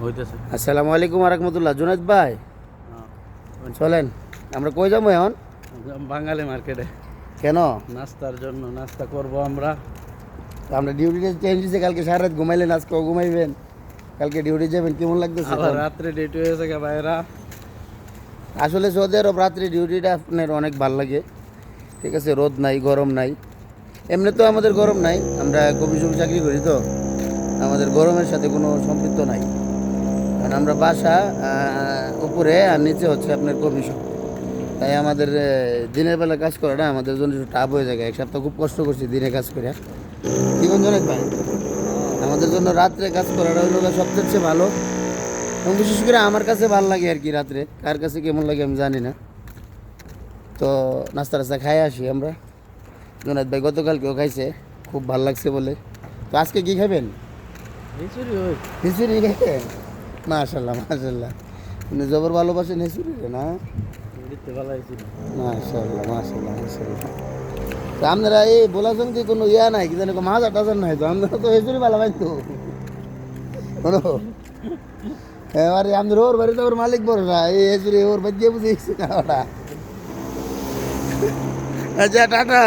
হইতেছে। আসসালামু আলাইকুম রহমতুল্লাহ। জুনাইদ ভাই চলেন, আমরা কই যাবো এখন? বাঙালি মার্কেটে কেন? নাস্তার জন্য নাস্তা করব আমরা। আমরা ডিউটিতে চেঞ্জ দিয়েছে, কালকে সারা রাত ঘুমাইলেন, আজকেও ঘুমাইবেন, কালকে ডিউটি যাবেন, কেমন লাগতেছে? আবার রাত্রে ডিউটি হয়েছে কে ভাইরা? আসলে সৌদি আরব রাত্রে ডিউটিটা আপনার অনেক ভালো লাগে। ঠিক আছে, রোদ নাই, গরম নাই। এমনি তো আমাদের গরম নাই, আমরা কবি সবি চাকরি করি তো আমাদের গরমের সাথে কোনো সম্পৃক্ত নাই। কারণ আমরা বাসা উপরে আর নিচে হচ্ছে আপনার কমিশন। তাই আমাদের দিনের বেলা কাজ করাটা আমাদের জন্য একটু টাফ হয়ে যায়। এক সপ্তাহ খুব কষ্ট করছি দিনে কাজ করে। জীবন জনক ভাই, আমাদের জন্য রাত্রে কাজ করাটা হলো সবচেয়ে চেয়ে ভালো, এবং বিশেষ করে আমার কাছে ভালো লাগে আর কি। রাত্রে কার কাছে কেমন লাগে আমি জানি না। তো নাস্তা টাস্তা খাই আসি আমরা। জনাদ ভাই গতকালকেও খাইছে, খুব ভালো লাগছে বলে। তো আজকে কি খাবেন? খিচুড়ি খাইছেন? মাশাল্লাহ মাশাল্লাহ, আপনি জবর ভালোবাসেন খিচুড়ি না? মাশাল্লাহ মাশাল্লাহ মাশাল্লাহ। তো আপনারা এই বলাছেন কি কোনো ইয়া নাই কি জানি মাছ টাজার নাই? তো আপনারা তো খিচুড়ি ভালো পাইতো কোনো। এবারে আমাদের ওর বাড়িতে ওর মালিক বড় না, এই খিচুড়ি ওর বাদ দিয়ে বুঝে না ওটা। আচ্ছা টাটা।